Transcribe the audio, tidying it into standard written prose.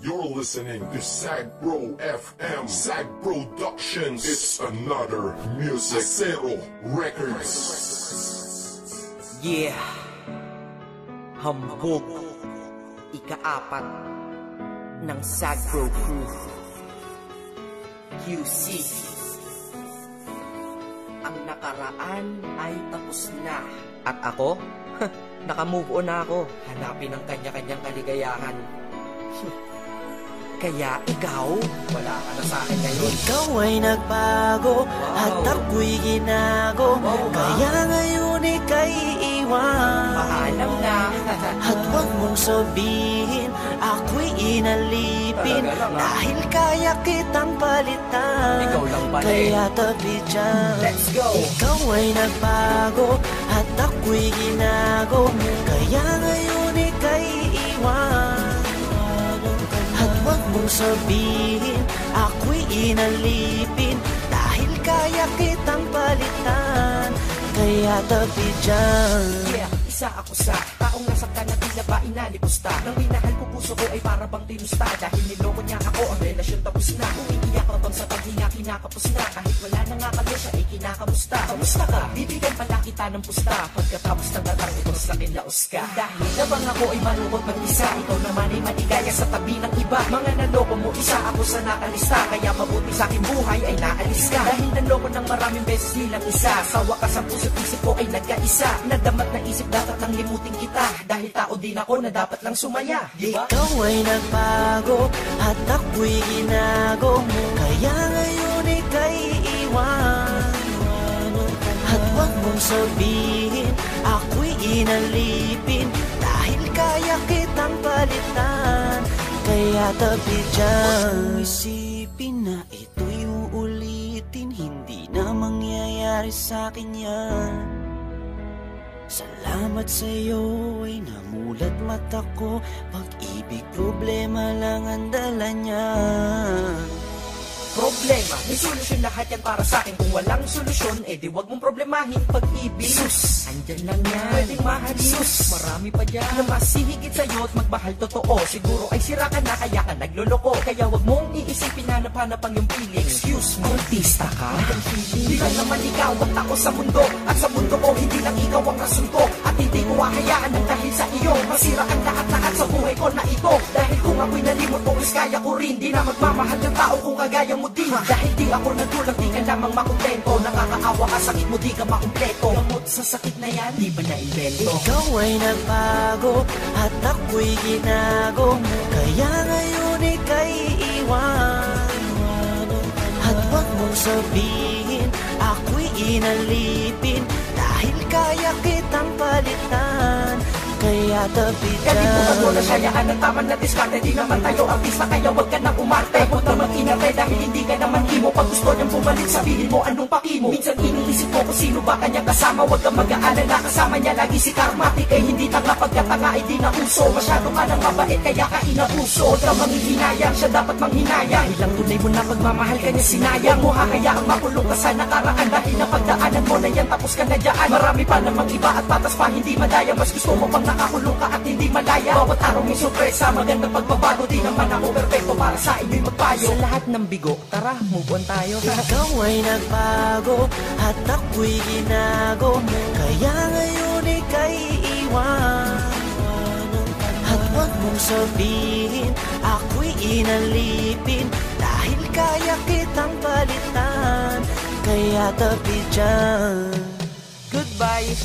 You're listening to Sag Bro FM. Sag Productions. It's another music. Zero Records. Yeah. Hambog. Ika-4 ng Sag Bro Crew. QC. Ang nakaraan ay tapos na. At ako? Naka-move on na ako. Hanapin ang kanya-kanyang kaligayahan. Kaya ikaw, wala ka na sa akin ngayon. Ikaw ay nagbago, at ako'y ginago. Kaya ngayon ika'y iwan. Paalam na. At huwag mong sabihin, ako'y inalipin. Dahil kaya kitang palitan. Ikaw lang pala Kaya tabi dyan. Let's go. Ikaw ay nagbago, at ako'y ginago. Kaya ngayon ika'y iwan. Huwag mong sabihin, ako'y inalipin. Dahil kaya kitang palitan. Kaya tabi dyan. Yeah, isa ako sa taong nasaktan na tila ba inalipusta. Nang minahal ko puso ko ay para bang tinusta. Dahil niloko niya ako, ang relasyon tapos na. Umiiyak ako bang sa paghinga kinakapos na. Kahit wala na nga kami siya ay kinakamusta. Kamusta ka? Bibigyan pala kita ng pusta. Pagkatapos ng datang ito sa akin laos ka. Dahil nabang ako ay malungkot mag-isa. Ikaw naman ay maligaya sa tabi ng iba. Mga naloko mo, isa ako sa nakalista. Kaya mabuti sa aking buhay ay naalis ka. Dahil naloko ng maraming beses nilang isa. Sa wakas ang puso't isip ko ay nagkaisa. Nadamat na isip dapat nang limutin kita. Dahil tao din ako na dapat lang sumaya, diba? Ikaw ay nagbago, at ako'y ginago. Kaya ngayon ika'y iwan. At huwag mong sabihin, ako'y inalipin. Dahil kaya kitang palitan. Kaya tabi dyan. Huwag mong isipin na ito'y uulitin. Hindi na mangyayari sa'kin yan. Salamat sa'yo ay namulat mata ko. Pag-ibig problema lang ang dala niya. Problema, may solusyon lahat yan para sa akin. Kung walang solusyon, di wag mong problemahin pag-ibig. Sus, andyan lang yan. Pwedeng mahalin. Sus, marami pa dyan na mas hihigit sa'yo at magmahal totoo. Siguro ay sira ka na kaya ka nagloloko. Kaya wag mong iisipin hanap-hanap ang iyong feeling. Excuse me, artista ka? Di ka naman ikaw ang tao sa mundo. At sa mundo ko, hindi lang ikaw ang rason ko. At hindi ko hahayaan ng dahil sa iyo masira ang lahat-lahat sa buhay ko na ito. Dahil kung ako'y nalimot mo, kaya ko rin. Di na magmamahal ng tao kung kagaya mo din. Dahil di ako nagkulang, di ka lamang makontento. Nakakaawa ka, sakit mo, di ka makumpleto. Gamot sa sakit na yan, di ba na-invento? Ikaw ay nagbago, at ako'y ginago. Kaya ngayon ika'y iwan. At huwag mong sabihin, ako'y inalipin. Dahil kaya kitang palitan. Kaya tabi dyan. Ganito ka mo na sayaan ng tama na diskarte. Di naman tayo artista kaya wag ka nang umarte. Huwag na mag-inarte dahil hindi ka naman imo. Pag gusto niyang bumalik sabihin mo anong paki mo. Minsan iniisip ko kung sino ba kanya kasama. Huwag kang mag-aalala kasama niya lagi si Karmatic. Ay hindi tanga pagkatanga ay di na uso. Masyado ka nang mabait kaya ka inabuso. Huwag kang manghihinayang siya dapat manghinayang. Ilang tunay mo na pagmamahal ka niya sinayang. Mo hahayaan makulong ka sa nakaraan. Dahil napagdaanan mo na yan tapos ka na dyan. Marami pa namang iba at patas pa hindi madaya. Mas gusto mo pang nakakulong ka at hindi malaya. Bawat araw may sorpresa, magandang pagbabago. Di naman ako perfecto para sa inyo'y magpayo. Sa lahat ng bigo, tara, move on tayo. Ikaw ay nagbago, at ako'y ginago. Kaya ngayon ika'y iwan. At huwag mong sabihin, ako'y inalipin. Dahil kaya kitang palitan. Kaya tabi dyan. Goodbye.